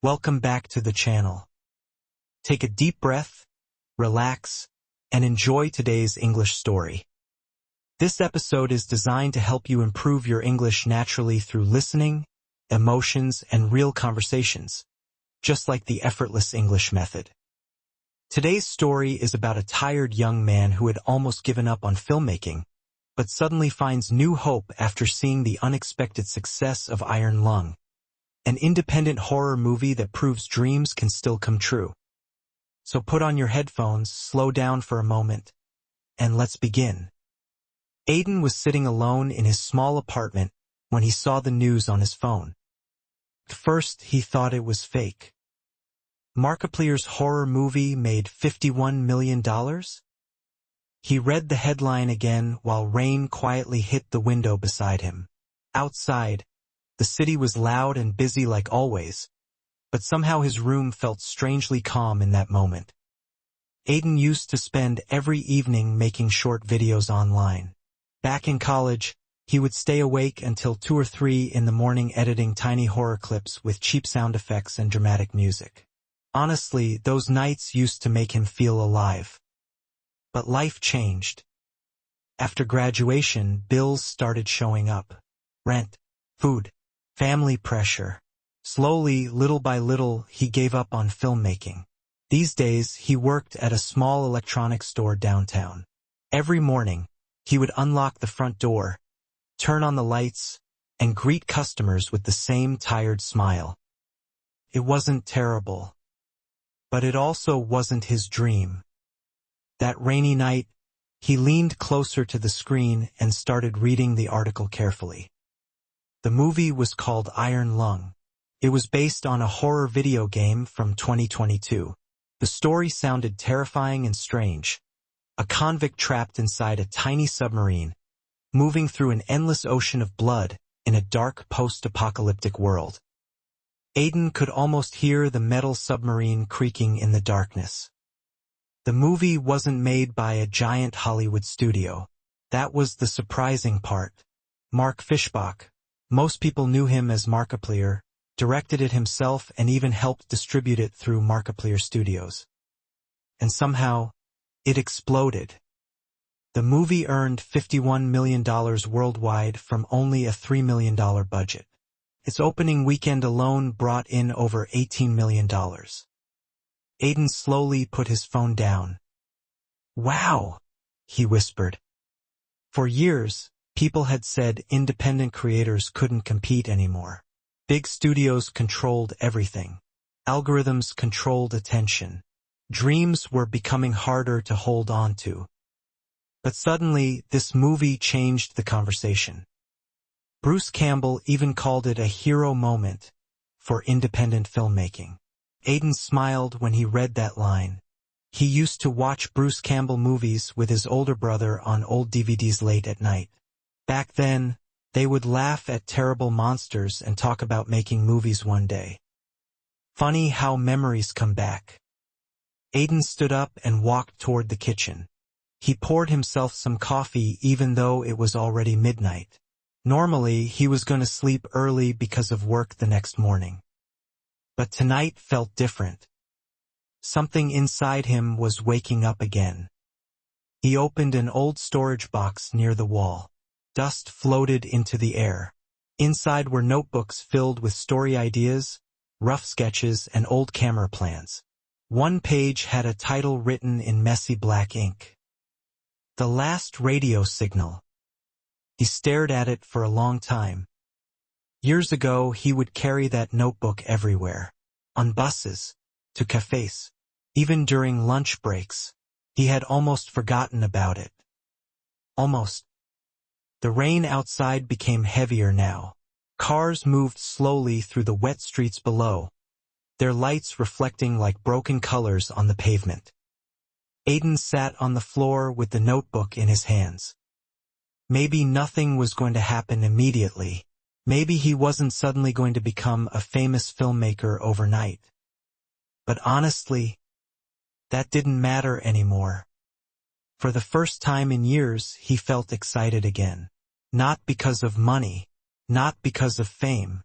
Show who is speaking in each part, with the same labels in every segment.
Speaker 1: Welcome back to the channel. Take a deep breath, relax, and enjoy today's English story. This episode is designed to help you improve your English naturally through listening, emotions, and real conversations, just like the Effortless English method. Today's story is about a tired young man who had almost given up on filmmaking, but suddenly finds new hope after seeing the unexpected success of Iron Lung, an independent horror movie that proves dreams can still come true. So put on your headphones, slow down for a moment, and let's begin. Aiden was sitting alone in his small apartment when he saw the news on his phone. At first, he thought it was fake. Markiplier's horror movie made $51 million? He read the headline again while rain quietly hit the window beside him. Outside, the city was loud and busy like always, but somehow his room felt strangely calm in that moment. Aiden used to spend every evening making short videos online. Back in college, he would stay awake until 2 or 3 in the morning editing tiny horror clips with cheap sound effects and dramatic music. Honestly, those nights used to make him feel alive. But life changed. After graduation, bills started showing up. Rent, food, family pressure. Slowly, little by little, he gave up on filmmaking. These days, he worked at a small electronics store downtown. Every morning, he would unlock the front door, turn on the lights, and greet customers with the same tired smile. It wasn't terrible. But it also wasn't his dream. That rainy night, he leaned closer to the screen and started reading the article carefully. The movie was called Iron Lung. It was based on a horror video game from 2022. The story sounded terrifying and strange. A convict trapped inside a tiny submarine, moving through an endless ocean of blood in a dark post-apocalyptic world. Aiden could almost hear the metal submarine creaking in the darkness. The movie wasn't made by a giant Hollywood studio. That was the surprising part. Mark Fishbach, most people knew him as Markiplier, directed it himself and even helped distribute it through Markiplier Studios. And somehow, it exploded. The movie earned $51 million worldwide from only a $3 million budget. Its opening weekend alone brought in over $18 million. Aiden slowly put his phone down. "Wow," he whispered. For years, people had said independent creators couldn't compete anymore. Big studios controlled everything. Algorithms controlled attention. Dreams were becoming harder to hold on to. But suddenly, this movie changed the conversation. Bruce Campbell even called it a hero moment for independent filmmaking. Aiden smiled when he read that line. He used to watch Bruce Campbell movies with his older brother on old DVDs late at night. Back then, they would laugh at terrible monsters and talk about making movies one day. Funny how memories come back. Aiden stood up and walked toward the kitchen. He poured himself some coffee even though it was already midnight. Normally, he was going to sleep early because of work the next morning. But tonight felt different. Something inside him was waking up again. He opened an old storage box near the wall. Dust floated into the air. Inside were notebooks filled with story ideas, rough sketches, and old camera plans. One page had a title written in messy black ink. "The Last Radio Signal." He stared at it for a long time. Years ago, he would carry that notebook everywhere. On buses, to cafes, even during lunch breaks. He had almost forgotten about it. Almost. The rain outside became heavier now. Cars moved slowly through the wet streets below, their lights reflecting like broken colors on the pavement. Aiden sat on the floor with the notebook in his hands. Maybe nothing was going to happen immediately. Maybe he wasn't suddenly going to become a famous filmmaker overnight. But honestly, that didn't matter anymore. For the first time in years, he felt excited again. Not because of money, not because of fame,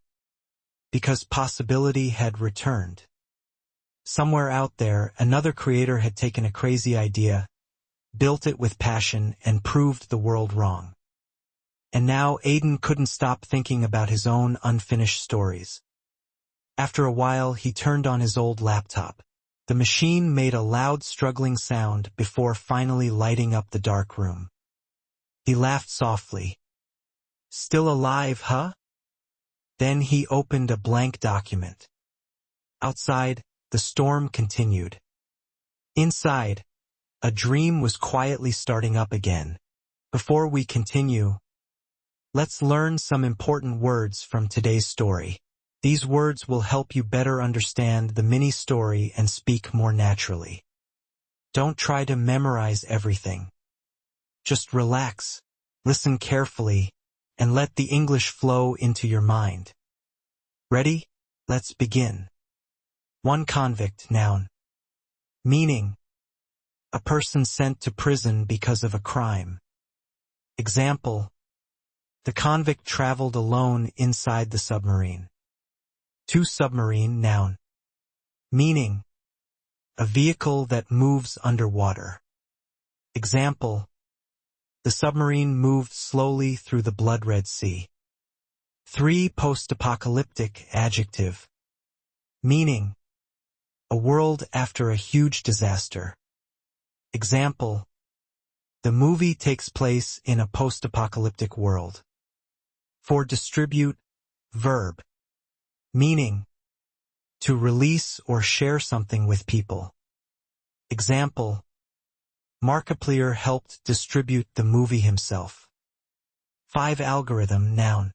Speaker 1: because possibility had returned. Somewhere out there, another creator had taken a crazy idea, built it with passion, and proved the world wrong. And now Aiden couldn't stop thinking about his own unfinished stories. After a while, he turned on his old laptop. The machine made a loud, struggling sound before finally lighting up the dark room. He laughed softly. "Still alive, huh?" Then he opened a blank document. Outside, the storm continued. Inside, a dream was quietly starting up again. Before we continue, let's learn some important words from today's story. These words will help you better understand the mini-story and speak more naturally. Don't try to memorize everything. Just relax, listen carefully, and let the English flow into your mind. Ready? Let's begin. 1. Convict, noun. Meaning: a person sent to prison because of a crime. Example: the convict traveled alone inside the submarine. 2. Submarine, noun. Meaning: a vehicle that moves underwater. Example: the submarine moved slowly through the blood-red sea. 3. Post-apocalyptic, adjective. Meaning: a world after a huge disaster. Example: the movie takes place in a post-apocalyptic world. 4. Distribute, verb. Meaning: to release or share something with people. Example: Markiplier helped distribute the movie himself. 5. Algorithm, noun.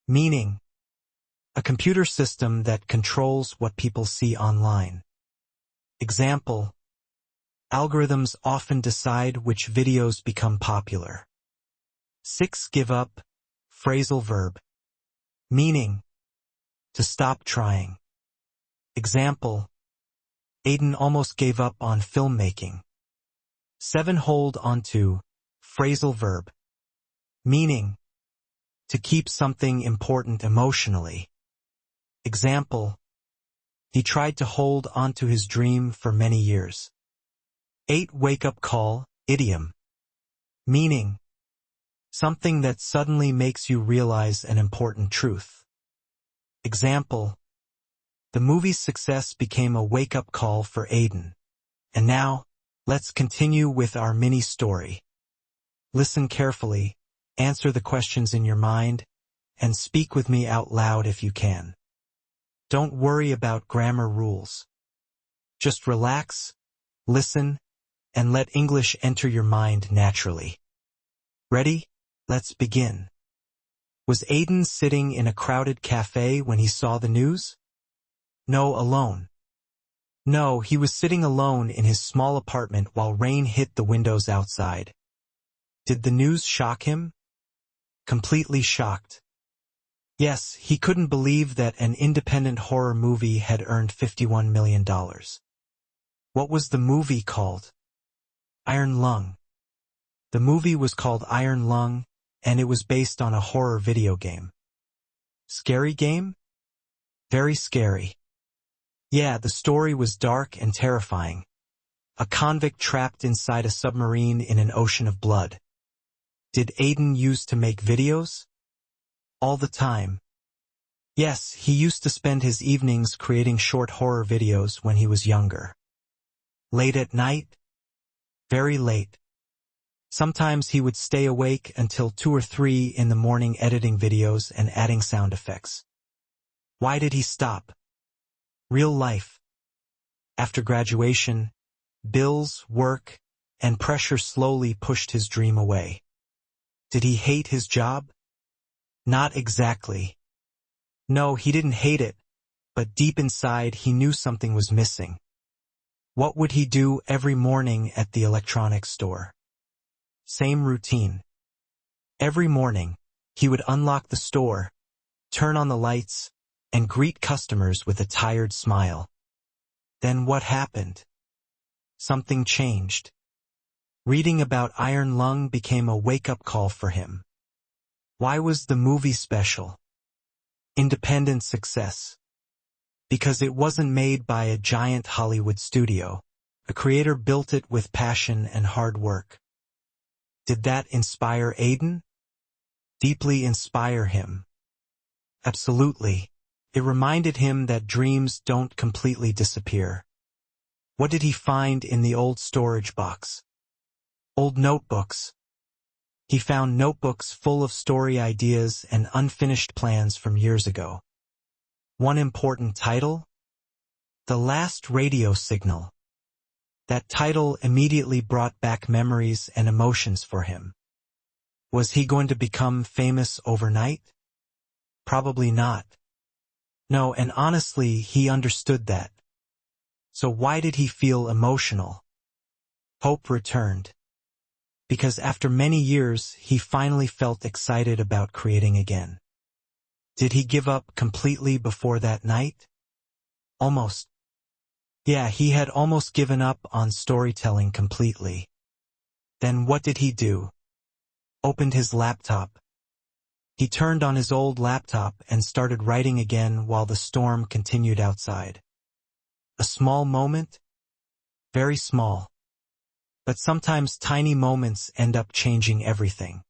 Speaker 1: Meaning: a computer system that controls what people see online. Example: algorithms often decide which videos become popular. 6. Give up, phrasal verb. Meaning: to stop trying. Example: Aiden almost gave up on filmmaking. 7. Hold onto, phrasal verb. Meaning: to keep something important emotionally. Example: he tried to hold onto his dream for many years. 8. Wake-up call, idiom. Meaning: something that suddenly makes you realize an important truth. Example: the movie's success became a wake-up call for Aiden. And now, let's continue with our mini-story. Listen carefully, answer the questions in your mind, and speak with me out loud if you can. Don't worry about grammar rules. Just relax, listen, and let English enter your mind naturally. Ready? Let's begin. Was Aiden sitting in a crowded cafe when he saw the news? No, alone. No, he was sitting alone in his small apartment while rain hit the windows outside. Did the news shock him? Completely shocked. Yes, he couldn't believe that an independent horror movie had earned $51 million. What was the movie called? Iron Lung. The movie was called Iron Lung, and it was based on a horror video game. Scary game? Very scary. Yeah, the story was dark and terrifying. A convict trapped inside a submarine in an ocean of blood. Did Aiden used to make videos? All the time. Yes, he used to spend his evenings creating short horror videos when he was younger. Late at night? Very late. Sometimes he would stay awake until 2 or 3 in the morning editing videos and adding sound effects. Why did he stop? Real life. After graduation, bills, work, and pressure slowly pushed his dream away. Did he hate his job? Not exactly. No, he didn't hate it, but deep inside he knew something was missing. What would he do every morning at the electronics store? Same routine. Every morning, he would unlock the store, turn on the lights, and greet customers with a tired smile. Then what happened? Something changed. Reading about Iron Lung became a wake-up call for him. Why was the movie special? Independent success. Because it wasn't made by a giant Hollywood studio. A creator built it with passion and hard work. Did that inspire Aiden? Deeply inspire him. Absolutely. It reminded him that dreams don't completely disappear. What did he find in the old storage box? Old notebooks. He found notebooks full of story ideas and unfinished plans from years ago. One important title? The Last Radio Signal. That title immediately brought back memories and emotions for him. Was he going to become famous overnight? Probably not. No, and honestly, he understood that. So why did he feel emotional? Hope returned. Because after many years, he finally felt excited about creating again. Did he give up completely before that night? Almost. Yeah, he had almost given up on storytelling completely. Then what did he do? Opened his laptop. He turned on his old laptop and started writing again while the storm continued outside. A small moment? Very small. But sometimes tiny moments end up changing everything.